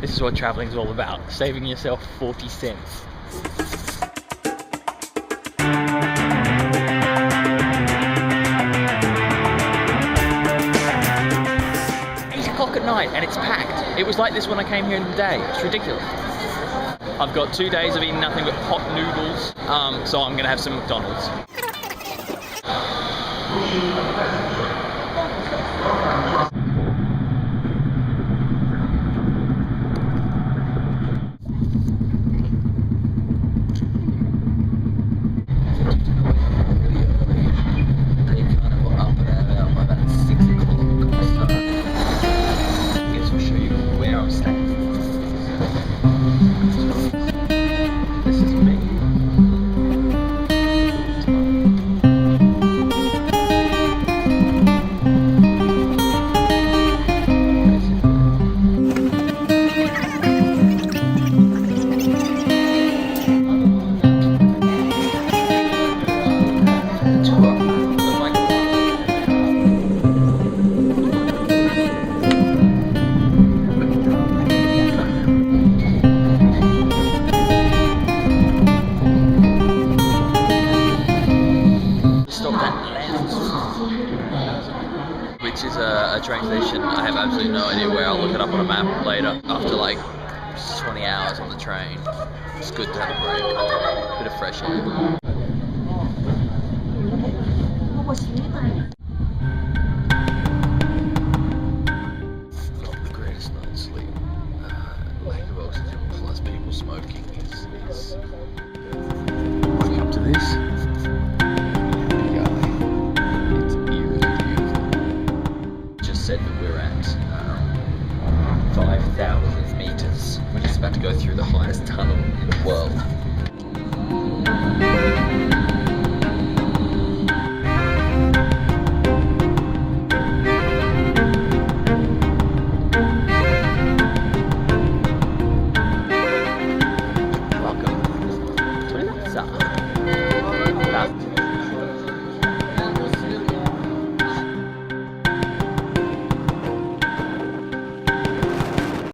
This is what traveling is all about, saving yourself 40 cents. 8 o'clock at night and it's packed. It was like this when I came here in the day. It's ridiculous. I've got 2 days of eating nothing but hot noodles, so I'm gonna have some McDonald's. Which is a train station. I have absolutely no idea where. I'll look it up on a map later after like 20 hours on the train. It's good to have a break. Bit of fresh air. Not the greatest night's sleep. Lack of oxygen plus people smoking is wake up to this. Said that we're at 5,000 meters. We're just about to go through the highest tunnel in the world.